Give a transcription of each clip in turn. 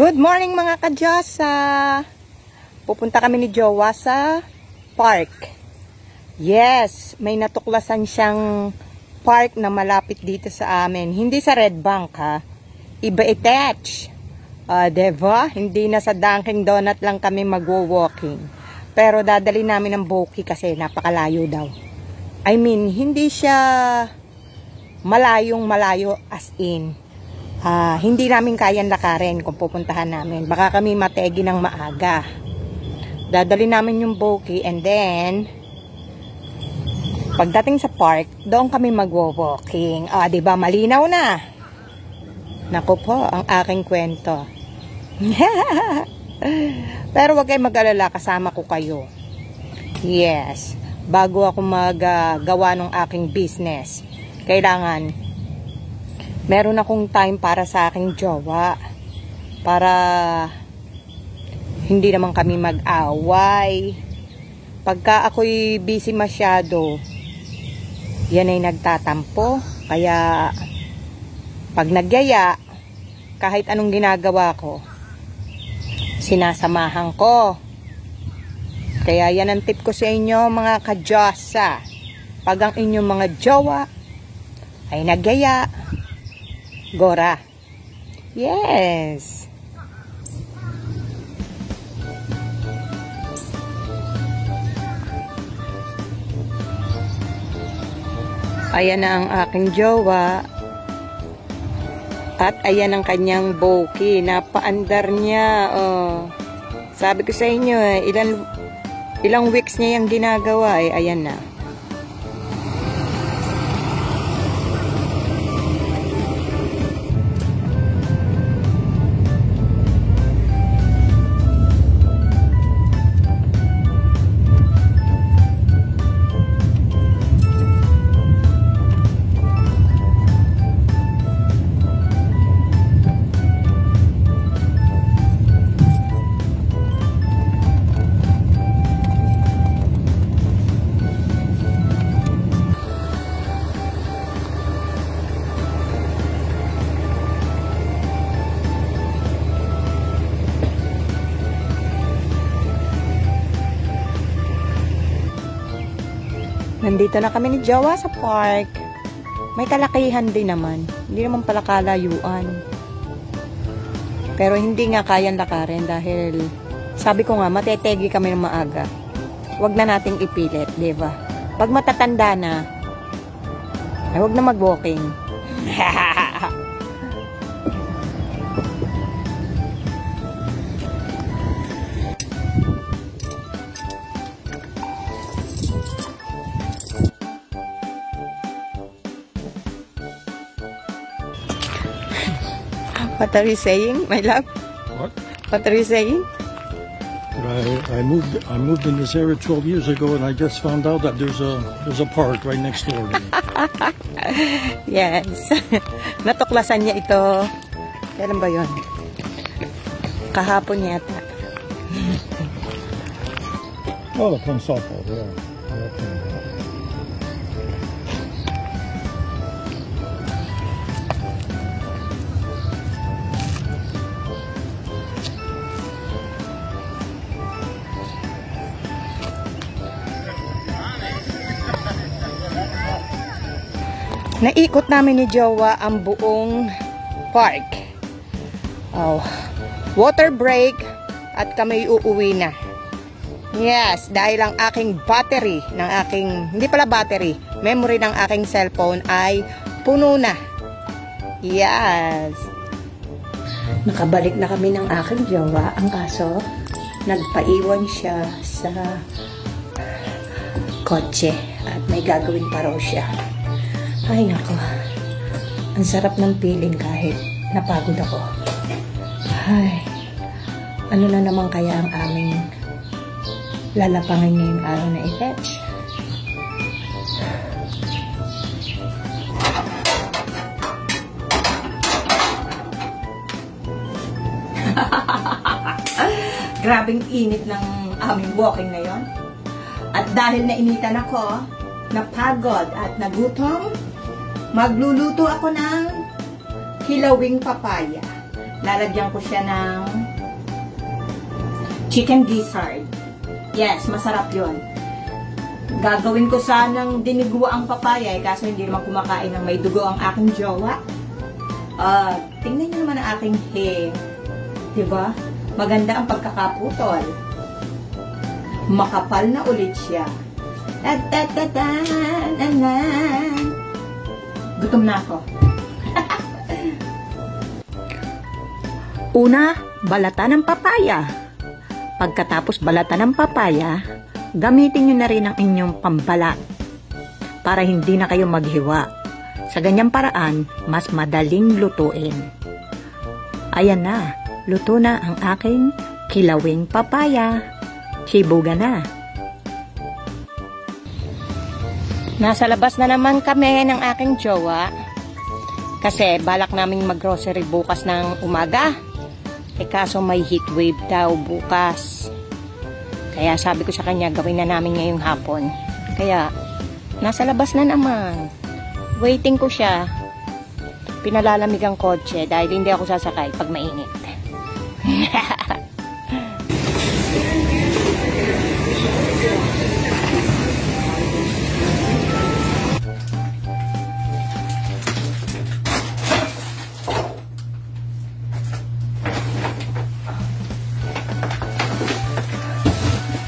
Good morning mga kadyasa! Pupunta kami ni Jowa sa park. Yes, may natuklasan siyang park na malapit dito sa amin. Hindi sa Red Bank ha. Iba attach. Diba? Hindi na sa Dunkin Donut lang kami magwo-walking. Pero dadali namin ng Boki kasi napakalayo daw. I mean, hindi siya malayong malayo as in. Hindi namin kayang lakarin kung pupuntahan namin. Baka kami mategi ng maaga. Dadali namin yung Boki and then pagdating sa park, doon kami magwo-walking. Diba malinaw na? Naku po, ang aking kwento. Pero wag kayong mag-alala, kasama ko kayo. Yes, bago ako maggawa ng aking business, kailangan meron akong time para sa aking jowa. Para hindi naman kami mag-away. Pagka ako'y busy masyado, yan ay nagtatampo. Kaya pag nagyaya, kahit anong ginagawa ko, sinasamahan ko. Kaya yan ang tip ko sa inyo mga kadyosa. Pag ang inyong mga jowa ay nagyaya, Gora. Yes. Ayan na ang aking jowa. At ayan ang kanyang Boki. Napaandar niya. Sabi ko sa inyo, ilang weeks niya yung ginagawa. Ayan na. Nandito na kami ni Jowa sa park. May kalakihan din naman. Hindi naman pala kalayuan. Pero hindi nga kayang lakarin dahil sabi ko nga, matetegi kami ng maaga. Huwag na nating ipilit, diba? Pag matatanda na, ay huwag na mag-walking. What are you saying, my love? What? What are you saying? I moved in this area 12 years ago, and I just found out that there's a park right next door to me. Yes. Natuklasan niya ito. Kailan ba yun? Kahapon yata. Oh, the Pansapa, yeah. Naikot namin ni Jowa ang buong park. Water break at kami uuwi na. Yes, dahil ang aking battery ng aking, hindi pala battery, memory ng aking cellphone ay puno na. Yes. Nakabalik na kami ng aking jowa. Ang kaso, nagpaiwan siya sa kotse at may gagawin pa raw siya. Ay nako, ang sarap ng feeling kahit napagod ako. Ay, ano na naman kaya ang aming lalapangin ngayong araw na i-fetch? Grabing init ng aming walking ngayon. At dahil nainitan ako, napagod at nagutom, magluluto ako ng hilawing papaya. lalagyan ko siya ng chicken gizzard. Yes, masarap yun. Gagawin ko sanang dinigwa ang papaya, kaso hindi naman kumakain ng may dugo ang aking jowa. Tingnan niyo naman ang aking hair. Diba? Maganda ang pagkakaputol. Makapal na ulit siya. Gutom na ako. Una, balatan ng papaya. Pagkatapos balatan ng papaya, gamitin nyo na rin ang inyong pambalat para hindi na kayo maghiwa. Sa ganyang paraan, mas madaling lutuin. Ayan na, luto na ang aking kilawing papaya. Sibuga na. Nasa labas na naman kami ng aking jowa kasi balak namin mag-grocery bukas ng umaga. Kaso may heat wave daw bukas. Kaya sabi ko sa kanya, gawin na namin ngayong hapon. Kaya, nasa labas na naman. Waiting ko siya. Pinalalamig ang kotse dahil hindi ako sasakay pag mainit.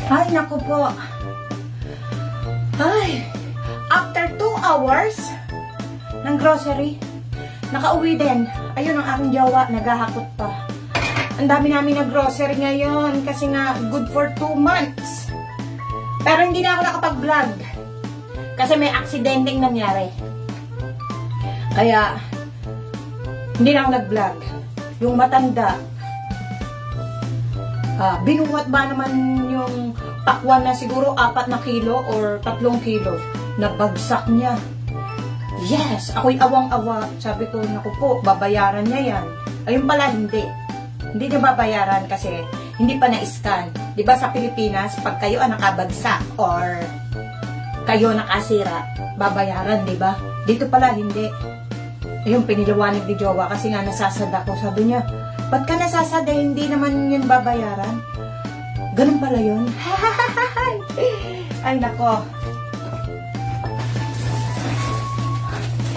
Ay, naku po. Ay, after 2 hours ng grocery, nakauwi din. Ayun ang aking jowa, naghahakot pa. Ang dami namin na grocery ngayon kasi nga good for 2 months. Pero hindi na ako nakapag-vlog kasi may aksidenteng nangyari. Kaya, hindi na ako nag-vlog. Yung matanda, binuhat ba naman yung pakwan na siguro 4 na kilo or 3 kilo. Nabagsak niya. Yes, ako'y awang-awa. Sabi ko, naku po, babayaran niya yan. Ayun pala, hindi. Hindi niya babayaran kasi hindi pa na-scan. Diba sa Pilipinas, pag kayo nakabagsak or kayo nakasira, babayaran, diba? Dito pala, hindi. Ayun, piniliwanag ni Jowa kasi nga nasasad ako. Sabi niya, ba't ka nasasad? Hindi naman yun babayaran. Ganun pala yun. Ay, nako.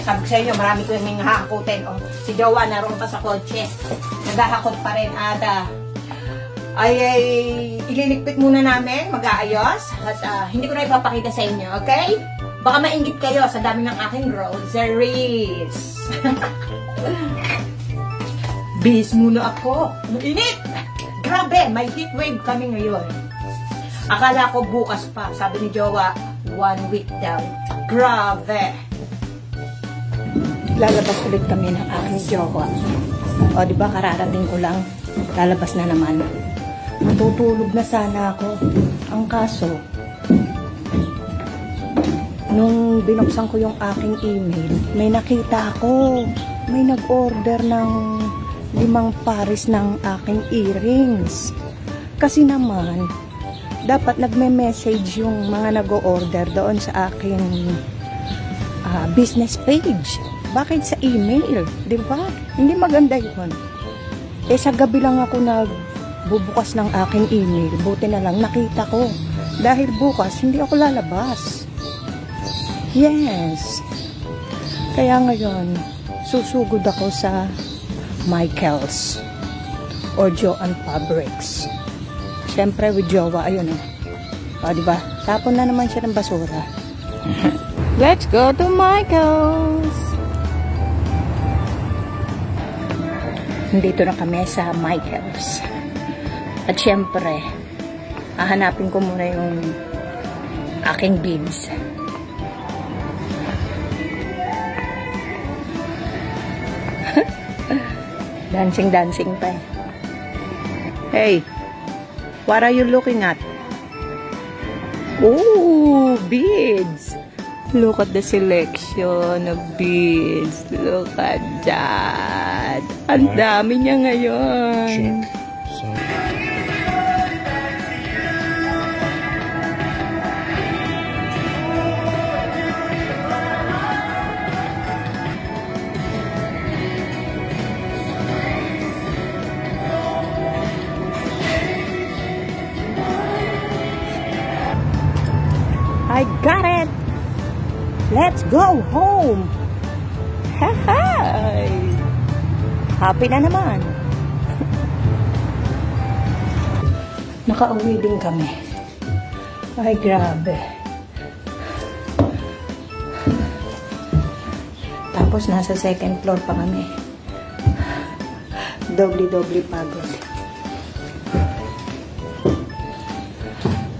Sabi sa inyo, marami ko yung hahakutin. Oh, si Jowa naroon pa sa kotse. Naghahakot pa rin. At ililigpit muna namin. Mag-aayos. At hindi ko na ipapakita sa inyo. Okay? Baka mainggit kayo sa dami ng aking groceries. Bis muna ako. Mainit! Grabe! May heat wave kami ngayon. Akala ko bukas pa. Sabi ni Jowa, 1 week daw. Grabe! Lalabas ulit kami ng aking jowa. O, diba, kararating ko lang. Lalabas na naman. Matutulog na sana ako. Ang kaso, nung binuksan ko yung aking email, may nakita ako. May nag-order ng 5 pares ng aking earrings. Kasi naman, dapat nagme-message yung mga nag-order doon sa aking business page. Bakit sa email? Diba? Hindi maganda yun. Eh, sa gabi lang ako nagbubukas ng aking email. Buti na lang nakita ko. Dahil bukas, hindi ako lalabas. Yes. Kaya ngayon, susugod ako sa Michaels or Joann Fabrics. Siyempre, with Jowa, ayun eh. O, diba? Tapon na naman siya ng basura. Let's go to Michaels! Nandito na kami sa Michaels. At syempre, hahanapin ko muna yung aking beads. Dancing pa eh. Hey, what are you looking at? Oh, beads! Look at the selection of beads. Look at that. Ang dami niya ngayon. Check. So. Let's go home! Hi! Happy na naman. Nakauwi din kami. Ay, grabe. Tapos nasa second floor pa kami. Doble-doble pagod.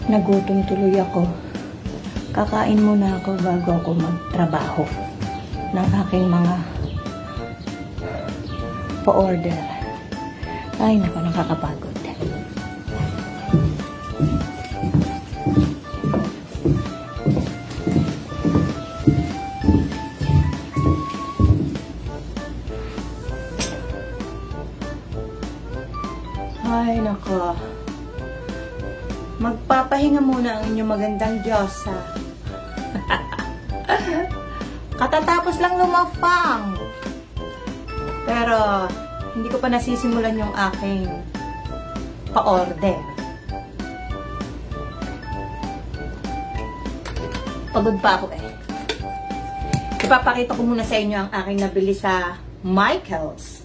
Nagutom tuloy ako. Kakain muna ako bago ako magtrabaho ng aking mga pa-order. Ay, naku, nakakapagod. Ay, nako. Magpapahinga muna ang inyong magandang Diyosa. Katatapos lang lumafang. Pero, hindi ko pa nasisimulan yung aking pa-order. Pagod pa ako eh. Ipapakita ko muna sa inyo ang aking nabili sa Michaels.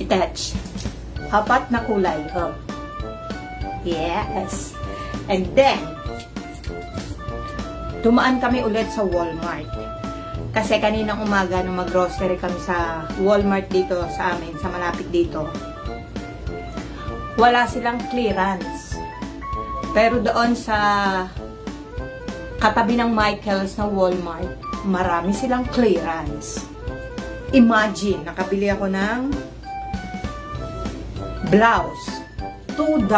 Attach. Apat na kulay. Oh. Yes. And then, dumaan kami ulit sa Walmart. Kasi kaninang umaga nung mag-grocery kami sa Walmart dito sa amin, sa malapit dito, wala silang clearance. Pero doon sa katabi ng Michaels na Walmart, marami silang clearance. Imagine, nakabili ako ng blouse. $2.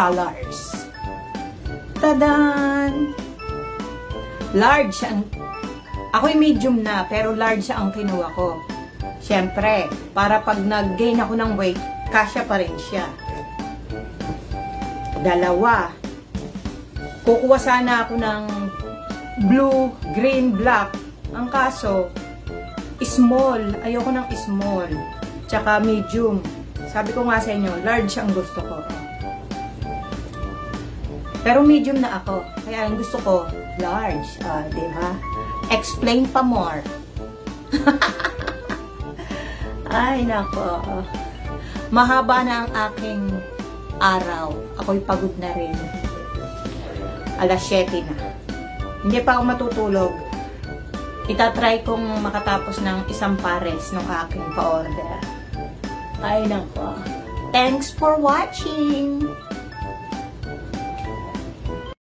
Tadan! Large ang... Ako'y medium na, pero large ang kinuha ko. Siyempre, para pag nag-gain ako ng weight, kasya pa rin siya. Dalawa. Kukuha sana ako ng blue, green, black. Ang kaso, small. Ayoko ng small. Tsaka medium. Sabi ko nga sa inyo, large ang gusto ko. Pero medium na ako. Kaya ang gusto ko, large. Diba? Explain pa more. Ay, nako. Mahaba na ang aking araw. Ako'y pagod na rin. Alas 7 na. Hindi pa ako matutulog. Itatry kong makatapos ng isang pares ng aking pa-order. Ay, nako. Thanks for watching!